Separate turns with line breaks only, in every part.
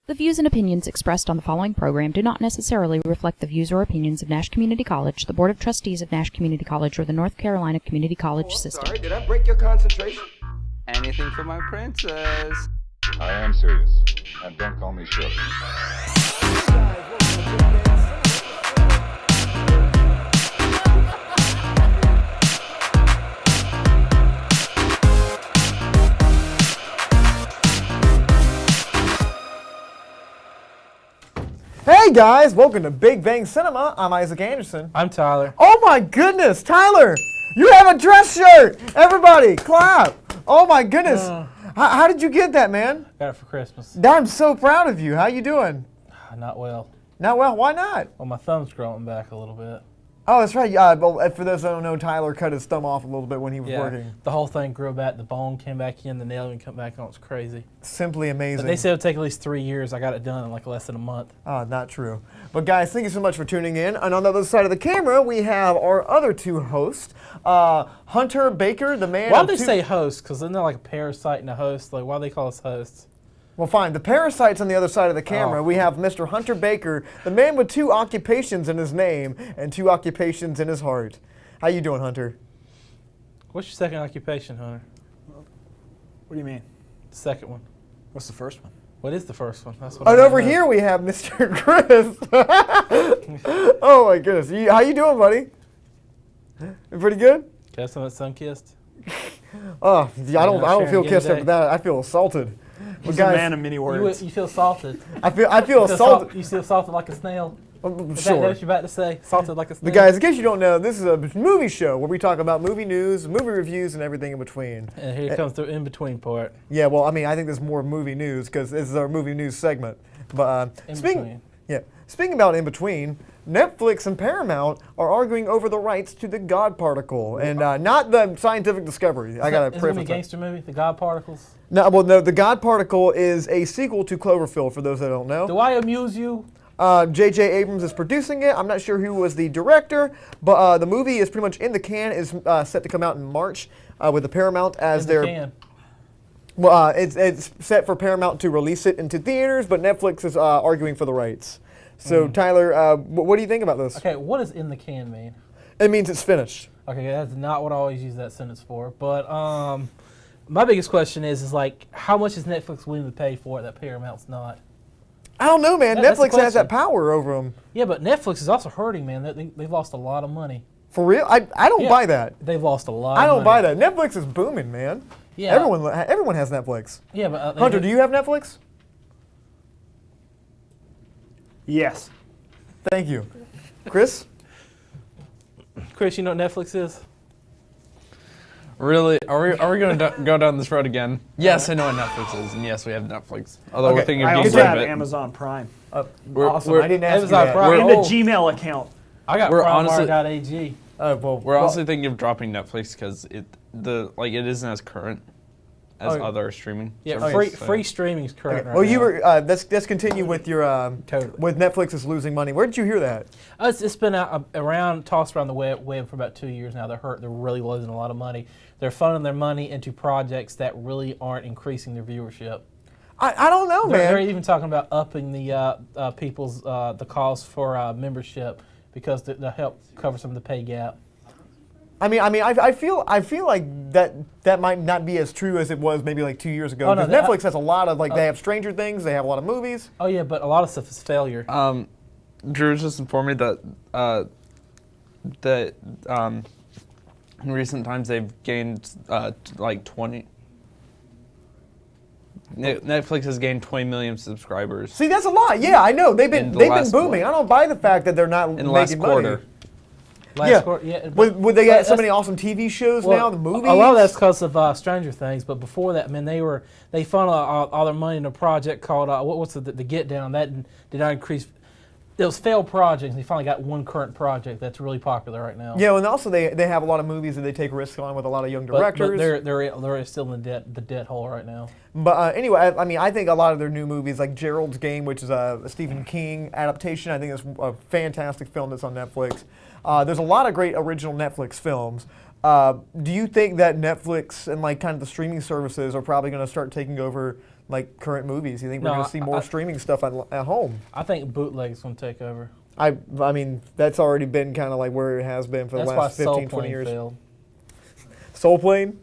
The views and opinions expressed on the following program do not necessarily reflect the views or opinions of Nash Community College, the Board of Trustees of Nash Community College, or the North Carolina Community College System.
Sorry, did I break your concentration?
Anything for my princess.
I am serious, and don't call me Shirley.
Hey guys, welcome to Big Bang Cinema. I'm Isaac Anderson.
I'm Tyler.
Oh my goodness, Tyler! You have a dress shirt! Everybody, clap! Oh my goodness. How did you get that, man?
Got it for Christmas.
I'm so proud of you. How you doing?
Not well.
Not well, why not?
Well, my thumb's growing back a little bit.
Oh, that's right. Well, for those that don't know, Tyler cut his thumb off a little bit when he was working.
The whole thing grew back. The bone came back in. The nail didn't come back on. It's crazy.
Simply amazing.
But they said it would take at least 3 years. I got it done in like less than a month.
Oh, not true. But guys, thank you so much for tuning in. And on the other side of the camera, we have our other two hosts, Hunter Baker, the man.
Why do they say host? Because isn't there like a parasite and a host? Like, why do they call us hosts?
Well, fine. The parasite's on the other side of the camera.
Oh.
We have Mr. Hunter Baker, the man with two occupations in his name and two occupations in his heart. How you doing, Hunter?
What's your second occupation, Hunter?
What do you mean?
The second one.
What's the first one?
What is the first one? That's what
And
I
over
know.
here we have Mr. Chris. Oh my goodness. How you doing, buddy? You pretty good?
Can I have some of that sun-kissed?
Oh, yeah, I don't
sharing
feel
again
kissed
today.
after that. I feel assaulted.
He's
guys,
a man of many words.
You feel salted.
I feel assaulted.
You feel salted like a snail. Is that
Sure.
what you're about to say? Salted like a snail?
But guys, in case you don't know, this is a movie show where we talk about movie news, movie reviews, and everything in between.
And here comes the in-between part.
Yeah, well, I mean, I think there's more movie news because this is our movie news segment. But
In-between.
speaking about in between, Netflix and Paramount are arguing over the rights to the God Particle, and not the scientific discovery. I gotta
Is it
preface
gonna be a
that.
gangster movie, The God Particles?
No, well, no, the God Particle is a sequel to Cloverfield. For those that don't know.
Do I amuse you?
J.J. Abrams is producing it. I'm not sure who was the director, but the movie is pretty much in the can. Is set to come out in March with the Paramount as their.
Can.
Well, it's set for Paramount to release it into theaters, but Netflix is arguing for the rights. So Tyler, what do you think about this?
Okay, what does in the can mean?
It means it's finished.
Okay, that's not what I always use that sentence for. But my biggest question is like, how much is Netflix willing to pay for it that Paramount's not?
I don't know, man.
That's the
Netflix has that
question.
power over them.
Yeah, but Netflix is also hurting, man. They've lost a lot of money.
For real? I don't
Yeah,
buy that.
They've lost a lot.
I
of
don't buy
money.
that. Netflix is booming, man.
Yeah.
Everyone has Netflix.
Yeah, but
Hunter, do you have Netflix?
Yes.
Thank you. Chris?
Chris, you know what Netflix is?
Really? Are we going to go down this road again? Yes, I know what Netflix is, and yes, we have Netflix. Although we're
Okay,
thinking
I
of
also
getting
have
rid of it.
Amazon Prime.
Awesome.
we're-
I didn't ask you
Amazon
that.
Prime.
In the
Oh.
Gmail account.
I got
We're honestly-
Prime.ag.
We're honestly thinking of dropping Netflix because it isn't as current as
Oh,
other streaming.
Yeah,
services, so-
free streaming is current.
Okay.
Right
Well, you
now.
were. Let's continue with your.
Totally.
With Netflix is losing money. Where did you hear that?
It's been tossed around the web for about 2 years now. They're really losing a lot of money. They're funneling their money into projects that really aren't increasing their viewership.
I don't know,
They're
man.
even talking about upping the people's the cost for membership because to help cover some of the pay gap.
I feel like that might not be as true as it was maybe like 2 years ago.
Oh, no,
Because Netflix has a lot of they have Stranger Things. They have a lot of movies.
Oh yeah, but a lot of stuff is failure.
Drew just informed me that in recent times they've gained like 20. Netflix has gained 20 million subscribers
See, that's a lot. Yeah, I know. They've
In
been
the last
booming.
quarter.
I don't buy the fact that they're not
in the
making
last
money.
quarter.
Last quarter, yeah.
Would they
but
get so
that's-
many awesome TV shows now? The movies.
A lot of that's because of Stranger Things, but before that, man, they funneled all their money in a project called what's the Get Down. That did not increase. Those failed projects. They finally got one current project that's really popular right now.
Yeah, and also they have a lot of movies that they take risks on with a lot of young
but
directors.
they're still in the debt hole right now.
But anyway, I think a lot of their new movies, like Gerald's Game, which is a Stephen King adaptation, I think is a fantastic film that's on Netflix. There's a lot of great original Netflix films. Do you think that Netflix and like kind of the streaming services are probably going to start taking over like current movies? You think we're
No,
going to see more streaming stuff at home?
I think bootleg's going to take over.
I mean, that's already been kind of like where it has been for the
That's
last
why
15,
Soul
20
Plane
years.
failed.
Soul Plane?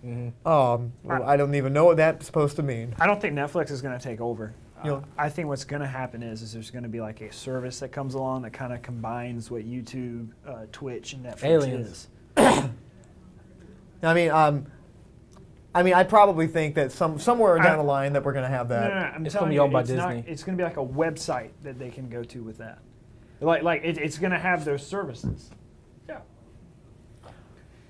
Mm-hmm.
I don't even know what that's supposed to mean.
I don't think Netflix is going to take over.
You know-
I think what's going to happen is there's going to be like a service that comes along that kind of combines what YouTube, Twitch, and Netflix
Aliens.
is.
I mean, I probably think that somewhere down the line that we're going to have that.
No, I'm
It's
telling
gonna be
you,
owned by
it's not-
Disney.
it's going to be like a website that they can go to with that. It's going to have those services. Yeah.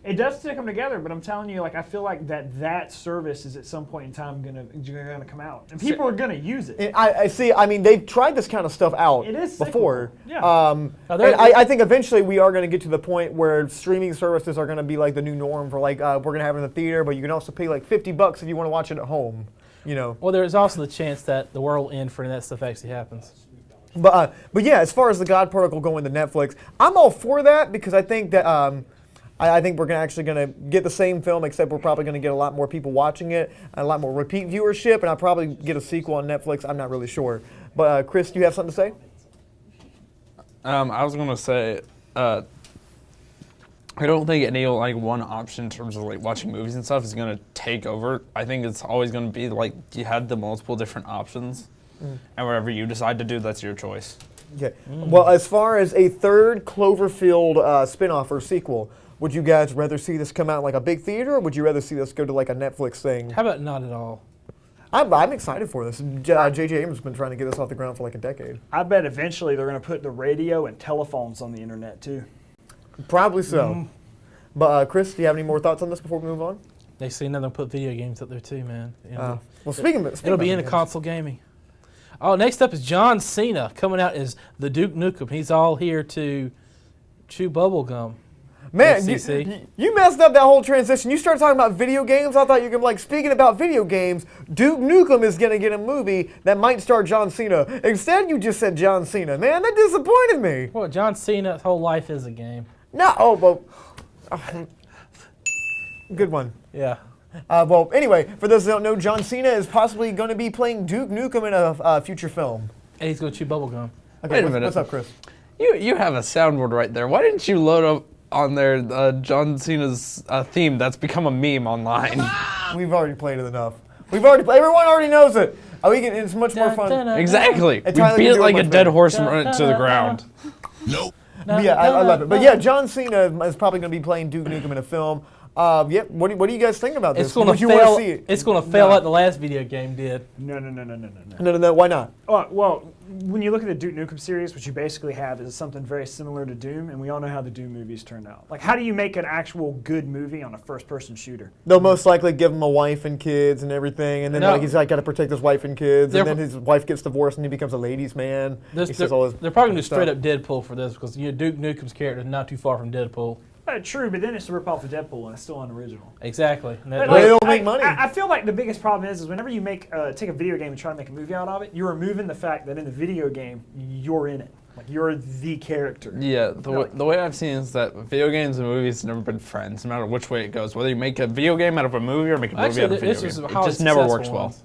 It does stick them together, but I'm telling you, like I feel like that service is at some point in time gonna come out, and people are gonna use it.
I see. I mean, they've tried this kind of stuff out
It is
before.
cyclical. Yeah.
And I think eventually we are going to get to the point where streaming services are going to be like the new norm for like we're going to have it in the theater, but you can also pay like $50 if you want to watch it at home. You know.
Well, there's also the chance that the world will end for when that stuff actually happens.
But yeah, as far as the God Particle going to Netflix, I'm all for that because I think that I think we're actually going to get the same film, except we're probably going to get a lot more people watching it, a lot more repeat viewership, and I'll probably get a sequel on Netflix. I'm not really sure. But Chris, do you have something to say?
I was gonna say, I don't think any like one option in terms of like watching movies and stuff is gonna take over. I think it's always gonna be like you had the multiple different options, and whatever you decide to do, that's your choice.
Okay. Well, as far as a third Cloverfield spin-off or sequel, would you guys rather see this come out like a big theater, or would you rather see this go to like a Netflix thing?
How about not at all?
I'm excited for this. J.J. Abrams has been trying to get this off the ground for like a decade.
I bet eventually they're going to put the radio and telephones on the internet too.
Probably so. But Chris, do you have any more thoughts on this before we move on?
They see another put video games up there too, man. You know,
Well, speaking
it'll be into console gaming. Oh, next up is John Cena coming out as the Duke Nukem. He's all here to chew bubble gum.
Man,
FCC.
you messed up that whole transition. You started talking about video games. I thought you were gonna be like, speaking about video games, Duke Nukem is going to get a movie that might star John Cena. Instead, you just said John Cena. Man, that disappointed me.
Well, John Cena's whole life is a game.
No, good one.
Yeah.
Well, anyway, for those that don't know, John Cena is possibly going to be playing Duke Nukem in a future film.
And he's going to chew bubble gum.
Okay,
Wait a minute.
what's up, Chris?
You have a soundboard right there. Why didn't you load up on there John Cena's theme that's become a meme online?
We've already played it enough. Everyone already knows it. It's much more fun.
Exactly.
And
We
Tyler
beat
can
it
do it
like a
much
dead
better.
horse and run it to the ground.
But yeah, I love it. But yeah, John Cena is probably going to be playing Duke Nukem in a film. Yeah, what do you guys think about this?
It's going to
Would you want
fail.
to see it?
It's going to fail like the last video game did.
No.
No. Why not?
Well, when you look at the Duke Nukem series, what you basically have is something very similar to Doom, and we all know how the Doom movies turned out. Like, how do you make an actual good movie on a first-person shooter?
They'll most likely give him a wife and kids and everything, and then
No.
like he's like got to protect his wife and kids,
They're-
and then his wife gets divorced and he becomes a ladies' man.
They're
He says all his
probably going to do
stuff.
straight up Deadpool for this because Duke Nukem's character is not too far from Deadpool.
True, but then it's to rip off the Deadpool, and it's still unoriginal.
Exactly. And that-
But,
Well, they don't make money.
I feel like the biggest problem is whenever you take a video game and try to make a movie out of it, you're removing the fact that in the video game, you're in it. Like, you're the character.
Yeah, the way I've seen is that video games and movies have never been friends, no matter which way it goes. Whether you make a video game out of a movie or make a movie
Actually,
out of a video
this is
game. It
how
just never works
successful
well.
ones.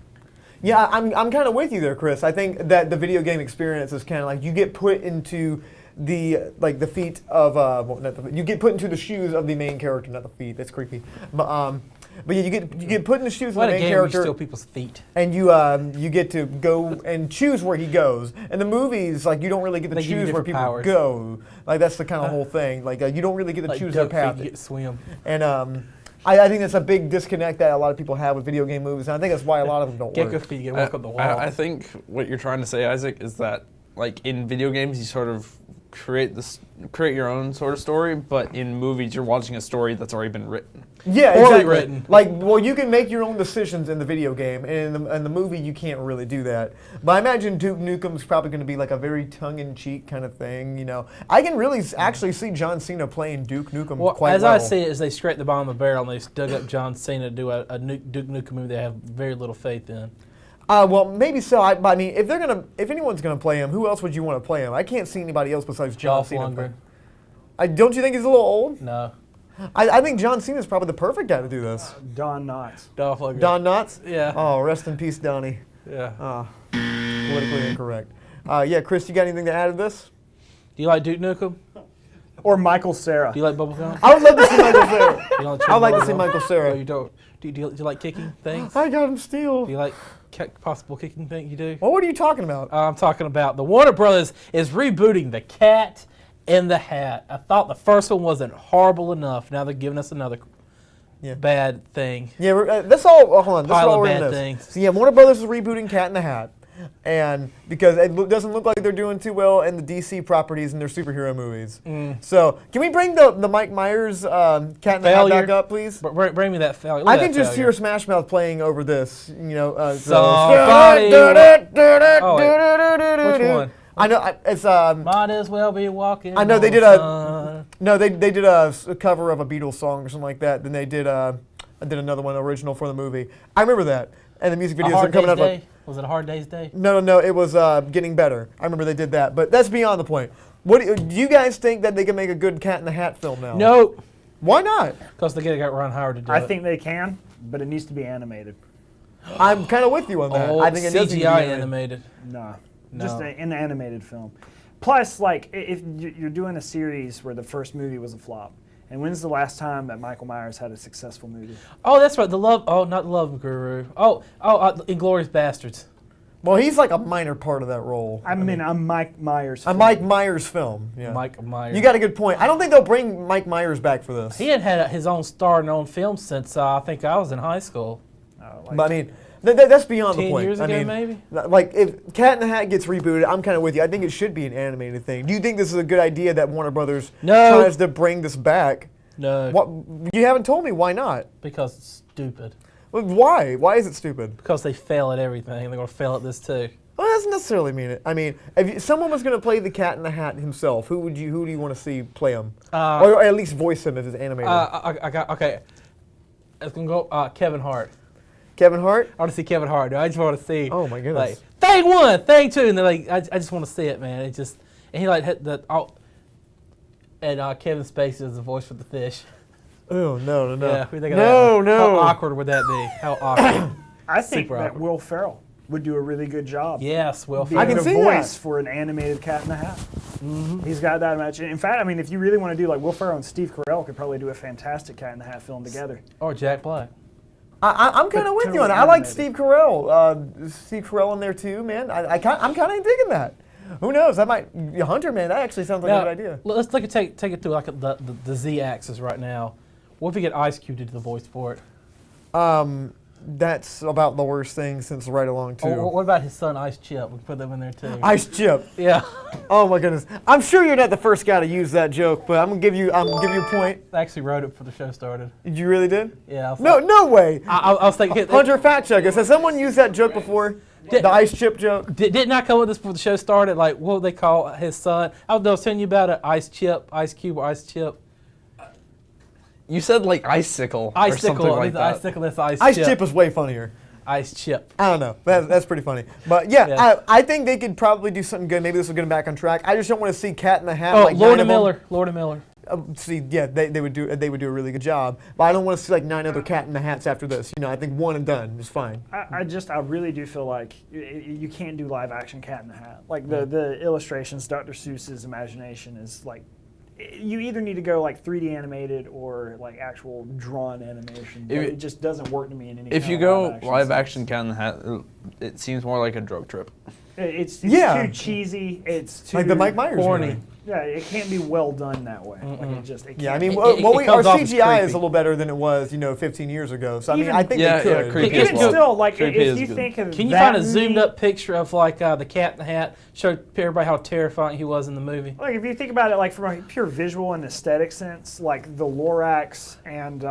Yeah, I'm kind of with you there, Chris. I think that the video game experience is kind of like you get put into the feet of you get put into the shoes of the main character, not the feet. That's creepy. But yeah, you get put in the shoes of
What
the
a
main
game where you
character.
steal people's feet.
And you get to go and choose where he goes. And the movies, like you don't really get to
They give you
choose where
different
people
powers.
go. Like that's the kind of whole thing. Like you don't really get to
Like
choose their
duck
path.
feet, you get to swim.
And I think that's a big disconnect that a lot of people have with video game movies. And I think that's why a lot of them don't
Gecko
work.
feet, you walk up the wall.
I think what you're trying to say, Isaac, is that like in video games you sort of create your own sort of story, but in movies you're watching a story that's already been written.
Yeah,
Poorly
exactly.
written.
Like, well, you can make your own decisions in the video game, and in the movie you can't really do that. But I imagine Duke Nukem's probably going to be like a very tongue-in-cheek kind of thing. You know, I can really actually see John Cena playing Duke Nukem
Well,
quite
as
well.
I see it, is they scraped the bottom of the barrel and they dug up John Cena to do a Duke Nukem movie they have very little faith in.
Well, maybe so. I mean, if anyone's gonna play him, who else would you want to play him? I can't see anybody else besides John
Dolph
Cena.
Lundgren.
Don't you think he's a little old?
No.
I think John Cena is probably the perfect guy to do this.
Don Knotts.
Dolph Lundgren.
Don Knotts?
Yeah.
Oh, rest in peace, Donnie.
Yeah.
Politically incorrect. Yeah, Chris, you got anything to add to this?
Do you like Duke Nukem?
Or Michael Cera.
Do you like bubblegum?
I would love to see Michael Cera.
You don't
I'd like to see
bubblegum?
Michael Cera.
Oh, you don't. Do you like kicking things?
I got him
Do
still.
you like possible kicking things? You do?
Well, what are you talking about?
I'm talking about the Warner Brothers is rebooting The Cat in the Hat. I thought the first one wasn't horrible enough. Now they're giving us another bad thing.
Yeah, that's all. Hold on, this is
Pile
all
of
we're in
bad
this.
things.
So yeah, Warner Brothers is rebooting Cat in the Hat, and because it doesn't look like they're doing too well in the DC properties and their superhero movies. So can we bring the Mike Myers Cat in the Hat back up, please?
Bring me that failure.
I can just hear Smash Mouth playing over this. You know,
Somebody- Which one?
I know it's
Might as well be walking.
I know they
on
did
the
a
sun.
no, they did a cover of a Beatles song or something like that. Then they did another one original for the movie. I remember that, and the music
A
videos
Hard
are coming
Day's
out.
Day? Was it a Hard Day's Day?
No, it was Getting Better. I remember they did that, but that's beyond the point. What do you guys think that they can make a good Cat in the Hat film now?
Nope.
Why not?
Because they got Ron Howard to do
I
it.
think they can, but it needs to be animated.
I'm kind of with you on that.
Oh,
I think it does need to be
CGI
animated.
animated.
Nah,
No.
just in the animated film. Plus, like, if you're doing a series where the first movie was a flop, and when's the last time that Michael Myers had a successful movie?
Oh, that's right. Not the Love Guru. Inglourious Bastards.
Well, he's like a minor part of that role.
I mean, I'm Mike Myers.
A Mike Myers film. Yeah.
Mike Myers.
You got a good point. I don't think they'll bring Mike Myers back for this.
He hadn't had his own star and own film since I think I was in high school.
But I mean, that's beyond the
10
point.
years
I
ago,
mean,
maybe?
like if Cat in the Hat gets rebooted, I'm kind of with you. I think it should be an animated thing. Do you think this is a good idea that Warner Brothers
No.
tries to bring this back?
No.
What? You haven't told me why not.
Because it's stupid.
Well, why? Why is it stupid?
Because they fail at everything. They're going to fail at this too.
Well, that doesn't necessarily mean it. I mean, if someone was going to play the Cat in the Hat himself, who do you want to see play him, or at least voice him if it's animated?
Okay. It's going to go Kevin Hart.
Kevin Hart?
I want to see Kevin Hart. I just want to see.
Oh my goodness.
Like, thing one, thing two, and they're like, I just want to see it, man. It just, and he like hit the, and Kevin Spacey is the voice for the fish.
Oh no.
Yeah, what do you think of
No,
that?
no.
How awkward would that be? How awkward.
I think
Super
that
awkward.
Will Ferrell would do a really good job.
Yes, Will
Being
I can
Ferrell.
the
see
voice
that.
for an animated Cat in the Hat. He's got that much. In fact, I mean, if you really want to do like Will Ferrell and Steve Carell could probably do a fantastic Cat in the Hat film together.
Or Jack Black.
I'm kind of with you on it. I like Steve Carell. Steve Carell in there too, man. I'm kind of digging that. Who knows? Hunter, man. That actually sounds like a good idea.
Let's take it to like the Z axis right now. What if we get Ice Cube to do the voice for it?
That's about the worst thing since Right Along too.
Or what about his son Ice Chip? We can put them in there too.
Ice Chip.
Yeah.
Oh my goodness. I'm sure you're not the first guy to use that joke, but I'm gonna give you a point.
I actually wrote it before the show started.
You really did?
Yeah.
No way.
I was thinking.
Hunter, fact check us. Has someone used that joke before? The Ice Chip joke?
Didn't I come with this before the show started? Like, what would they call his son? I was telling you about it. Ice Chip, Ice Cube, or Ice Chip.
You said like icicle or
Icicle.
something like that.
Icicle. That's Ice
Ice
Chip.
Chip is way funnier.
Ice Chip.
I don't know. That's pretty funny. But yeah,
Yeah.
I think they could probably do something good. Maybe this will get them back on track. I just don't want to see Cat in the Hat.
Oh,
like
Lorna
9 of them.
Miller. Lorna Miller.
See, yeah, they would do a really good job. But I don't want to see like 9 other Cat in the Hats after this. You know, I think one and done is fine.
I really do feel like you can't do live action Cat in the Hat. Like the illustrations, Dr. Seuss's imagination is like, you either need to go like 3D animated or like actual drawn animation. But it just doesn't work to me in any.
If
kind
you
of
go live
sense.
action Cat in the Hat, it seems more like a drug trip.
It's
Yeah.
too cheesy. It's too
Like the Mike Myers
Horny.
movie.
Yeah, it can't be well done that way. Like it just. It
Yeah, I
can't.
mean,
It
our
comes off as
CGI is
creepy.
a little better than it was, 15 years ago. So I mean,
Even-
I think
Yeah,
they
yeah,
could.
creepy
even
as well.
still, like
Creepy
if
is
you
good.
think of
Can you
that
find a zoomed
movie-
up picture of like the Cat in the Hat? Show everybody how terrifying he was in the movie.
Like if you think about it, like from a pure visual and aesthetic sense, like the Lorax and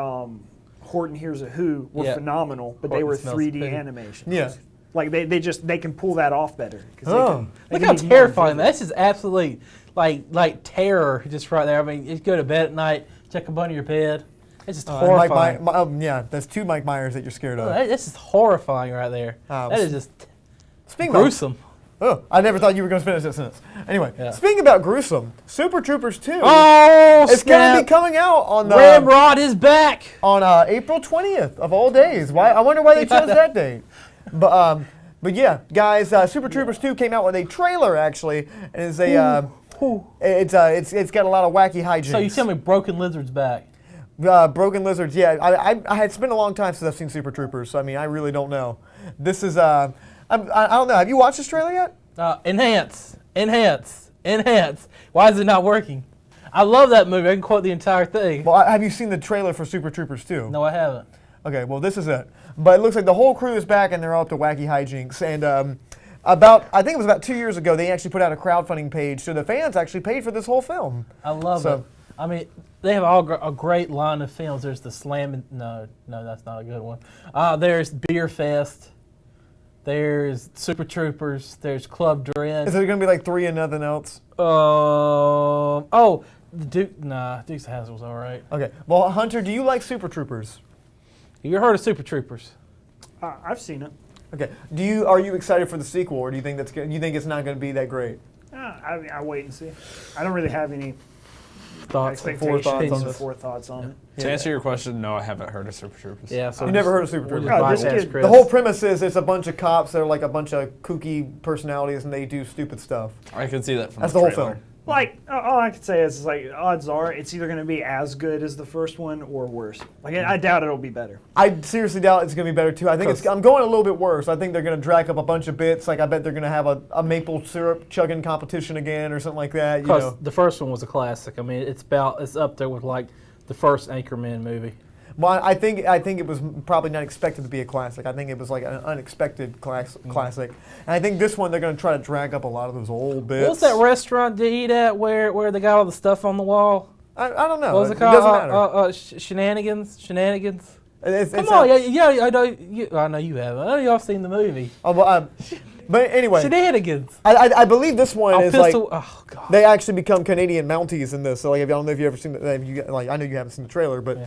Horton Hears a Who were
Yeah.
phenomenal, but they
Horton
were
Smells
3D
Poo.
animation.
Yeah.
Like they can pull that off better. 'Cause
Oh.
Look
can
how
be more
terrifying
vivid.
that is. This is absolutely like terror just right there. I mean, you go to bed at night, check up under your bed. It's just horrifying.
Yeah, that's 2 Mike Myers that you're scared of.
This is horrifying right there.
Oh,
That is just
Speaking
gruesome.
Oh, I never thought you were going to finish that sentence. Anyway,
Yeah.
speaking about gruesome, Super Troopers 2.
Oh,
It's going to
snap.
be coming out on
Ramrod is back.
on April 20th of all days. Why? I wonder why they chose that date. But yeah, guys, Super Troopers 2 came out with a trailer actually, and it's a it's got a lot of wacky hijinks.
So you tell me Broken Lizard's back.
Broken Lizards, yeah. I had spent a long time since I've seen Super Troopers, so I mean, I really don't know. This is I don't know. Have you watched this trailer yet?
Enhance. Why is it not working? I love that movie. I can quote the entire thing.
Well, have you seen the trailer for Super Troopers 2?
No, I haven't.
Okay, well, this is it. But it looks like the whole crew is back and they're all up to wacky hijinks. And I think it was about 2 years ago, they actually put out a crowdfunding page, so the fans actually paid for this whole film.
I love
So-
it. I mean, they have a great line of films. There's the Slam. No, that's not a good one. There's Beer Fest. There's Super Troopers. There's Club Dread.
Is it going to be like 3 and nothing else?
Dukes of Hazzard was all right.
Okay. Well, Hunter, do you like Super Troopers?
Have you ever heard of Super Troopers?
I've seen it.
Okay. Are you excited for the sequel, or do you think you think it's not going to be that great?
I wait and see. I don't really have any
Thoughts?
expectations
on
or
this?
forethoughts on it.
To answer your question, no, I haven't heard of Super Troopers.
Yeah. So
You never heard of Super
we'll
Troopers?
just
No, this
bypass
kid-
Chris.
The whole premise is it's a bunch of cops that are like a bunch of kooky personalities and they do stupid stuff.
I could see that from
That's
the
the whole
trailer.
film.
Like, all I can say is like, odds are it's either going to be as good as the first one or worse. Like, I doubt it'll be better.
I seriously doubt it's going to be better too. I think I'm going a little bit worse. I think they're going to drag up a bunch of bits. Like I bet they're going to have a maple syrup chugging competition again or something like that. You
Because
know.
the first one was a classic. I mean, it's up there with like the first Anchorman movie.
Well, I think it was probably not expected to be a classic. I think it was like an unexpected classic. And I think this one they're going to try to drag up a lot of those old bits.
What's that restaurant to eat at where they got all the stuff on the wall?
I don't know.
What was it
doesn't
called?
matter.
Shenanigans.
It's
Come
not-
on, yeah. I know you haven't. I know y'all seen the movie.
But anyway,
Shenanigans.
I believe this one is like
Oh God.
they actually become Canadian Mounties in this. So like, I don't know if you ever seen I know you haven't seen the trailer, but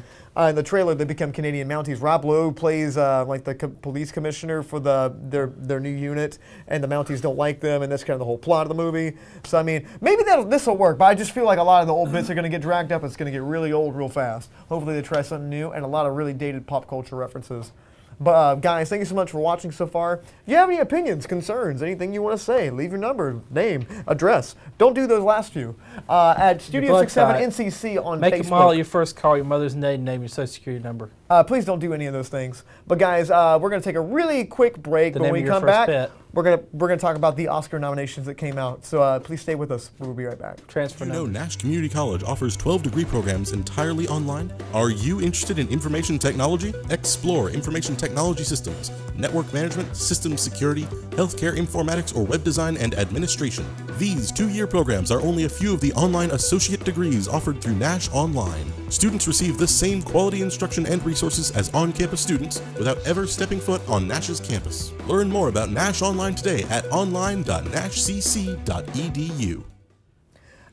in the trailer they become Canadian Mounties. Rob Lowe plays like the police commissioner for their new unit, and the Mounties don't like them, and that's kind of the whole plot of the movie. So I mean, maybe this will work, but I just feel like a lot of the old bits are going to get dragged up. It's going to get really old real fast. Hopefully they try something new and a lot of really dated pop culture references. But guys, thank you so much for watching so far. If you have any opinions, concerns, anything you want to say, leave your number, name, address. Don't do those last few. At Studio 67 NCC on
Make
Facebook.
them all your first call, your mother's name, your social security number.
Please don't do any of those things. But guys, we're going to take a really quick break.
The
But
name
when
of
we
your
come
first
back,
pet.
we're gonna talk about the Oscar nominations that came out. So please stay with us. We'll be right back.
Transfer
Did you know
number.
Nash Community College offers 12 degree programs entirely online? Are you interested in information technology? Explore information technology systems, network management, systems security, healthcare informatics, or web design and administration. These 2-year programs are only a few of the online associate degrees offered through Nash Online. Students receive the same quality instruction and resources as on-campus students without ever stepping foot on Nash's campus. Learn more about Nash Online today at online.nashcc.edu.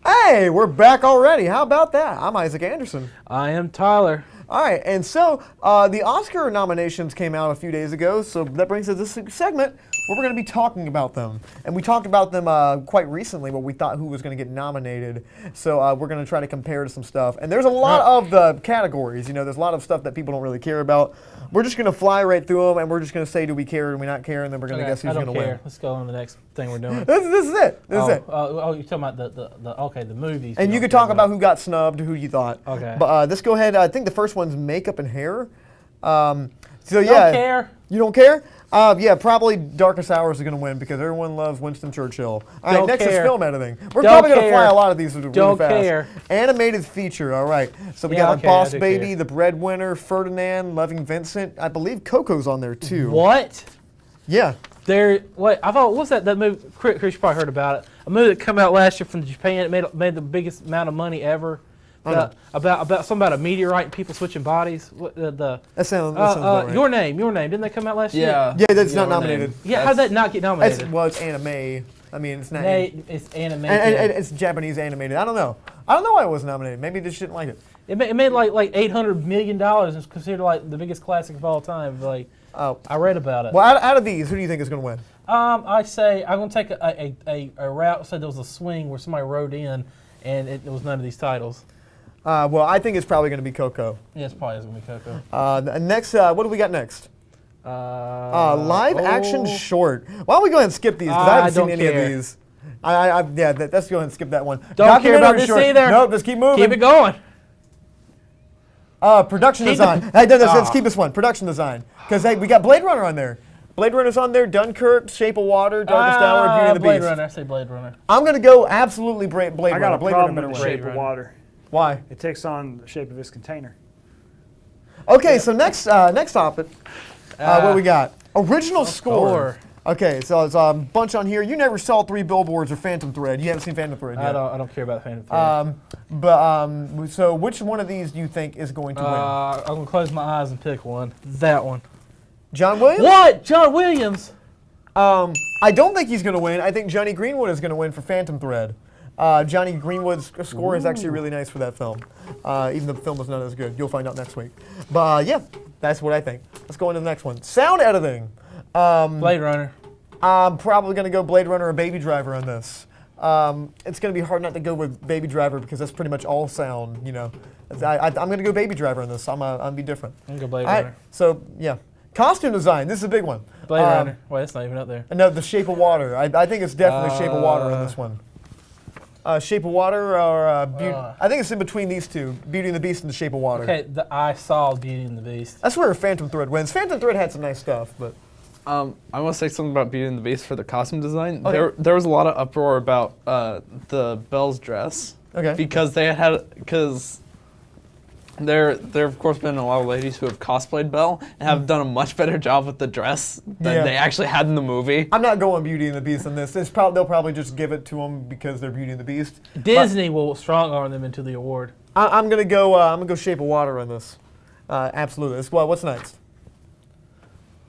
Hey, we're back already. How about that? I'm Isaac Anderson.
I am Tyler.
All right, and so the Oscar nominations came out a few days ago, so that brings us to this segment where we're going to be talking about them. And we talked about them quite recently, what we thought who was going to get nominated. So we're going to try to compare to some stuff. And there's a lot of the categories. You know, there's a lot of stuff that people don't really care about. We're just going to fly right through them, and we're just going to say, do we care or do we not care, and then we're going to guess who's
I
going
don't
to
care.
win.
Let's go on to the next thing we're doing.
This is it. This is it.
You're talking about the movies.
And you
don't
could talk
care
about who got snubbed, who you thought.
Okay.
But let's go ahead. I think the first one's makeup and hair. So
Don't
yeah.
care.
You don't care? Yeah, probably Darkest Hours is going to win because everyone loves Winston Churchill. All right,
Don't
next is
care.
film editing. We're
Don't
probably going to
care.
fly a lot of these really
Don't
fast.
care.
Animated feature, all right. So we
Yeah,
got like
okay,
Boss
I do
Baby,
care.
The Breadwinner, Ferdinand, Loving Vincent. I believe Coco's on there too.
What?
Yeah.
I thought, what's that movie? Chris, you probably heard about it. A movie that came out last year from Japan. It made the biggest amount of money ever. About something about a meteorite and people switching bodies.
That sounds about right.
Your Name. Didn't that come out last year?
Yeah, that's not nominated.
Yeah, how did that not get nominated?
It's anime. I mean, it's not.
It's animated.
And it's Japanese animated. I don't know. I don't know why it wasn't nominated. Maybe they just didn't like it.
It made like $800 million and it's considered like the biggest classic of all time. Like,
Oh.
I read about it.
Well, out of these, who do you think is going to win?
I say I'm going to take a route. Said there was a swing where somebody wrote in, and it was none of these titles.
Well, I think it's probably going to be Coco.
Yeah, it's probably going to be Coco.
Next, what do we got next? Live action short. Why don't we go ahead and skip these? Because I haven't seen any of these. Let's go ahead and skip that one.
Don't care about this either.
Nope, just keep moving.
Keep it going.
Production design. Hey, let's keep this one. Production design. Because we got Blade Runner on there. Blade Runner's on there. Dunkirk, Shape of Water, Darkest Hour, Beauty and the
Blade
Beast.
Runner. I say Blade Runner.
I'm going to go absolutely Blade Runner.
I got a
Blade
problem
Runner
with the
better
shape
win.
of water.
Why?
It takes on the shape of this container.
Okay, so next topic. What do we got? Original score. Okay, so it's a bunch on here. You never saw Three Billboards or Phantom Thread. You haven't seen Phantom Thread yet.
I don't care about Phantom Thread.
So which one of these do you think is going to win?
I'm going to close my eyes and pick one. That one.
John Williams?
What? John Williams?
I don't think he's going to win. I think Johnny Greenwood is going to win for Phantom Thread. Johnny Greenwood's score is actually really nice for that film, even though the film was not as good. You'll find out next week. But yeah, that's what I think. Let's go into the next one. Sound editing.
Blade Runner.
I'm probably going to go Blade Runner or Baby Driver on this. It's going to be hard not to go with Baby Driver because that's pretty much all sound, you know. I'm going to go Baby Driver on this. I'm going to be different.
I'm going to go Blade
All right,
Runner.
so, yeah. Costume design. This is a big one.
Blade Runner. Wait, that's not even up there.
No, The Shape of Water. I think it's definitely Shape of Water on this one. Shape of Water or Beauty. I think it's in between these two, Beauty and the Beast and The Shape of Water.
Okay, I saw Beauty and the Beast.
That's where Phantom Thread wins. Phantom Thread had some nice stuff, but...
I want to say something about Beauty and the Beast for the costume design.
Okay.
There was a lot of uproar about the Belle's dress.
Okay.
Because there of course been a lot of ladies who have cosplayed Belle and have done a much better job with the dress than they actually had in the movie.
I'm not going Beauty and the Beast on this. They'll probably just give it to them because they're Beauty and the Beast.
Disney will strong arm them into the award.
I'm gonna go Shape of Water on this. Absolutely. What's next?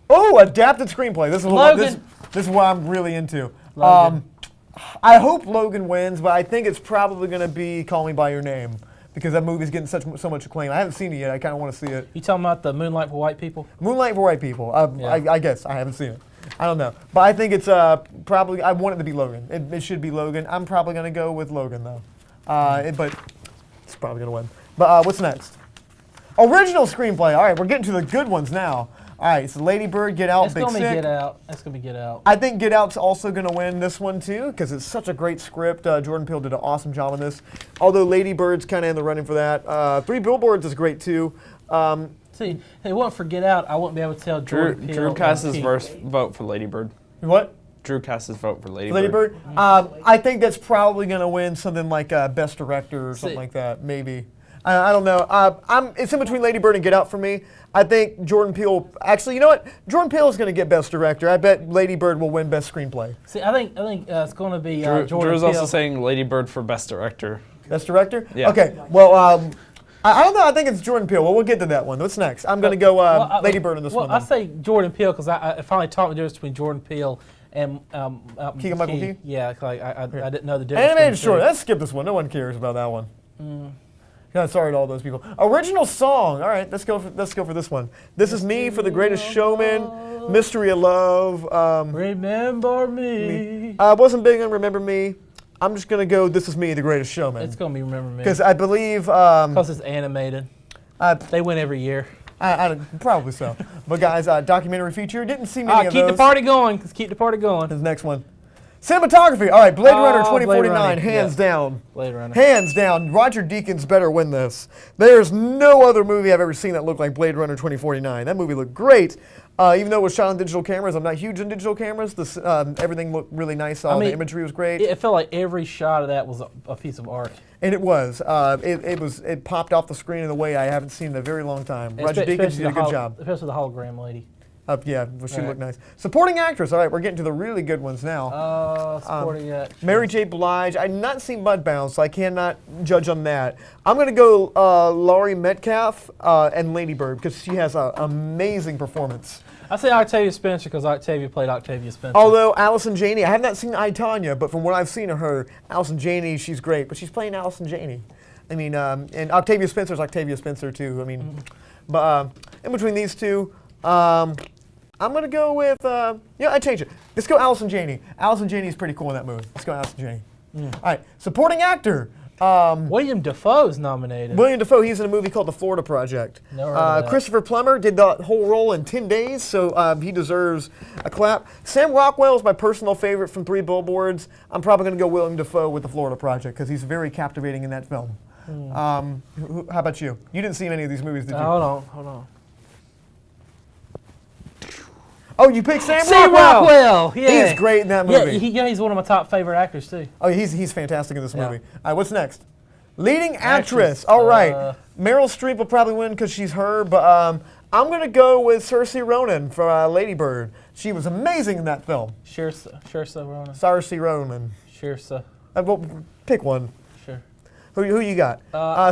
Oh, adapted screenplay. This is
Logan.
This is what I'm really into.
Logan.
I hope Logan wins, but I think it's probably gonna be Call Me by Your Name because that movie's getting so much acclaim. I haven't seen it yet. I kind of want to see it.
You talking about the Moonlight for White People?
Moonlight for White People.
Yeah.
I guess I haven't seen it. I don't know, but I think it's probably. I want it to be Logan. It should be Logan. I'm probably gonna go with Logan though, but it's probably gonna win. But what's next? Original screenplay. All right, we're getting to the good ones now. All right, so Lady Bird, Get Out, Big Sick.
It's gonna be Get Out. It's gonna be Get Out.
I think Get Out's also gonna win this one too because it's such a great script. Jordan Peele did an awesome job on this. Although Lady Bird's kind of in the running for that. Three Billboards is great too.
See, if it wasn't for Get Out, I wouldn't be able to tell Jordan Peele.
Drew cast his first vote for Lady Bird.
What?
Drew cast his vote for Lady
Bird. I think that's probably gonna win something like Best Director or something like that. Maybe. I don't know. It's in between Lady Bird and Get Out for me. I think Jordan Peele. Actually, you know what? Jordan Peele is going to get Best Director. I bet Lady Bird will win Best Screenplay.
See, I think it's going to be
Drew,
Jordan
Drew's
Peele.
also saying Lady Bird for Best Director.
Best Director?
Yeah.
Okay. Well, I don't know. I think it's Jordan Peele. Well, we'll get to that one. What's next? I'm going to go Lady Bird on this one.
Well, I say Jordan Peele because I finally taught the difference between Jordan Peele and
Keegan-Michael Key?
Yeah, like I didn't know the difference.
Animated short. Let's skip this one. No one cares about that one. Yeah, sorry to all those people. Original song. All right, let's go for this one. This Is Me for The Greatest Showman, Mystery of Love.
Remember Me.
I wasn't big on Remember Me. I'm just gonna go This Is Me, The Greatest Showman.
It's gonna be Remember Me.
Because I believe.
Because it's animated. They win every year.
Probably so. But guys, documentary feature. Didn't see many of those.
Keep the party going. Let's keep the party going.
This next one. Cinematography. All right, Blade Runner 2049, hands down.
Blade Runner.
Hands down. Roger Deakins better win this. There's no other movie I've ever seen that looked like Blade Runner 2049. That movie looked great. Even though it was shot on digital cameras, I'm not huge on digital cameras. Everything looked really nice. All the imagery was great.
It felt like every shot of that was a piece of art.
And it was. It popped off the screen in a way I haven't seen in a very long time. Roger Deakins did a good job.
Especially the hologram lady.
Yeah, she looked nice. Supporting actress. All right, we're getting to the really good ones now.
Supporting actress.
Mary J. Blige. I've not seen Mudbound, so I cannot judge on that. I'm going to go Laurie Metcalf and Lady Bird because she has an amazing performance.
I say Octavia Spencer because Octavia played Octavia Spencer.
Although Allison Janney, I have not seen I, Tonya, but from what I've seen of her, Allison Janney, she's great. But she's playing Allison Janney. I mean, and Octavia Spencer's Octavia Spencer too. I mean, but in between these two. I'm going to go with, I changed it. Let's go Allison Janney. Allison Janney is pretty cool in that movie. Let's go Allison Janney. All right, supporting actor.
William Dafoe's nominated.
William Dafoe, he's in a movie called The Florida Project.
Never heard of that.
Christopher Plummer did the whole role in 10 days, so he deserves a clap. Sam Rockwell is my personal favorite from 3 Billboards. I'm probably going to go William Dafoe with The Florida Project because he's very captivating in that film. How about you? You didn't see any of these movies, did you?
Hold on.
Oh, you picked Sam
Sam Rockwell! Yeah.
He's great in that movie.
He's one of my top favorite actors, too.
Oh, he's fantastic in this
Yeah.
movie. All right, what's next? Leading actress. All right. Meryl Streep will probably win because she's her, but I'm going to go with Saoirse Ronan for Lady Bird. She was amazing in that film.
Saoirse Ronan.
Saoirse Ronan.
Saoirse.
Well, pick one.
Sure.
Who you got?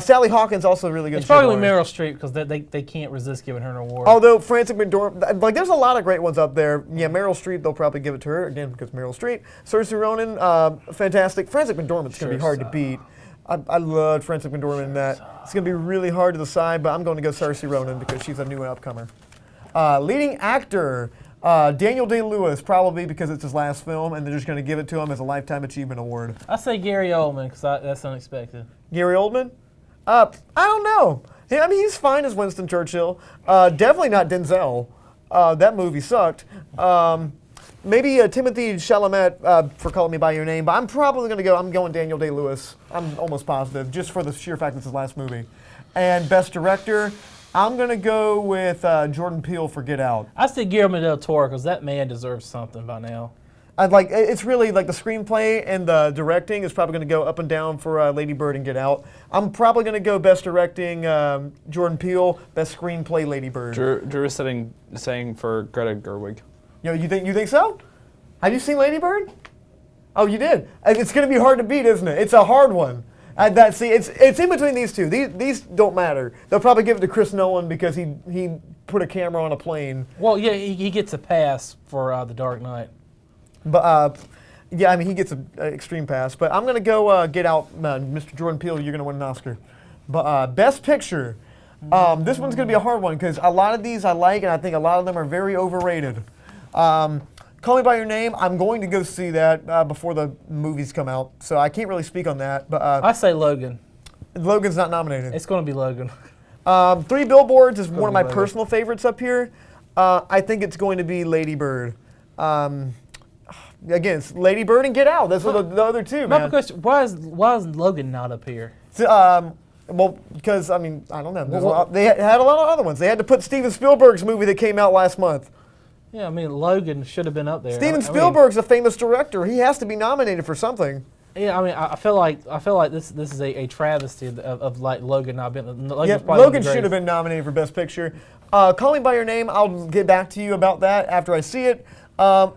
Sally Hawkins also really good.
It's probably Meryl Streep because they can't resist giving her an award.
Although Frances McDormand, like there's a lot of great ones up there. Yeah, Meryl Streep, they'll probably give it to her again because Meryl Streep. Saoirse Ronan, fantastic. Frances McDormand's going to be hard to beat. I loved Frances McDormand in that. It's going to be really hard to decide, but I'm going to go Saoirse Ronan because she's a new upcomer. Leading actor. Daniel Day-Lewis, probably because it's his last film, and they're just going to give it to him as a Lifetime Achievement Award.
I say Gary Oldman because that's unexpected.
Gary Oldman? I don't know. I mean, he's fine as Winston Churchill. Definitely not Denzel. That movie sucked. Maybe Timothy Chalamet for Calling Me By Your Name, but I'm probably going to go, I'm going Daniel Day-Lewis. I'm almost positive, just for the sheer fact it's his last movie. And Best Director, I'm going to go with Jordan Peele for Get Out.
I say Guillermo del Toro because that man deserves something by now.
It's really like the screenplay and the directing is probably going to go up and down for Lady Bird and Get Out. I'm probably going to go Best Directing Jordan Peele, Best Screenplay Lady Bird.
Drew is saying for Greta Gerwig.
You think so? Have you seen Lady Bird? Oh, you did. It's going to be hard to beat, isn't it? It's a hard one. It's in between these two. These don't matter. They'll probably give it to Chris Nolan because he put a camera on a plane.
Well, yeah, he gets a pass for The Dark Knight.
But yeah, I mean he gets an extreme pass. But I'm gonna go Get Out, Mr. Jordan Peele. You're gonna win an Oscar. But Best Picture. This one's gonna be a hard one because a lot of these I like, and I think a lot of them are very overrated. Call Me By Your Name, I'm going to go see that before the movies come out, so I can't really speak on that. But
I say Logan.
Logan's not nominated.
It's going to be Logan.
3 Billboards is one of my personal favorites up here. I think it's going to be Lady Bird. Again, it's Lady Bird and Get Out. Those are the other two, man.
My question: Why is Logan not up here?
Well, because I mean, I don't know. They had a lot of other ones. They had to put Steven Spielberg's movie that came out last month.
Yeah, I mean, Logan should have been up there.
Steven Spielberg's a famous director. He has to be nominated for something.
Yeah, I mean, I feel like this is a travesty of like Logan not being.
Logan should have been nominated for Best Picture. Call Me By Your Name. I'll get back to you about that after I see it. I'm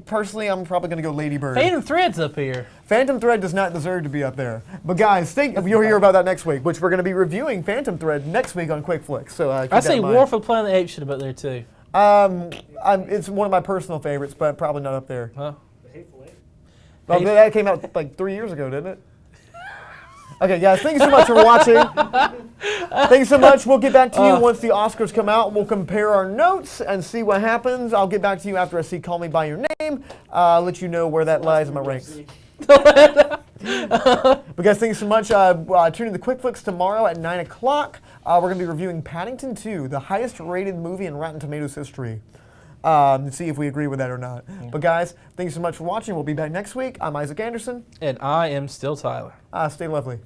probably gonna go Lady Bird.
Phantom Thread's up here.
Phantom Thread does not deserve to be up there. But guys, you'll hear about that next week, which we're gonna be reviewing Phantom Thread next week on Quick Flicks. So
I say War for Planet of the Apes should have been up there too.
It's one of my personal favorites, but probably not up there.
Huh?
Well, that came out like 3 years ago, didn't it? Okay, guys, thank you so much for watching. Thank you so much. We'll get back to you once the Oscars come out. We'll compare our notes and see what happens. I'll get back to you after I see Call Me By Your Name. Let you know where that lies in my ranks. But guys, thank you so much. Tune in to Quick Flicks tomorrow at 9 o'clock. We're going to be reviewing Paddington 2, the highest rated movie in Rotten Tomatoes history. To see if we agree with that or not. But guys, thank you so much for watching. We'll be back next week. I'm Isaac Anderson.
And I am still Tyler.
Stay lovely.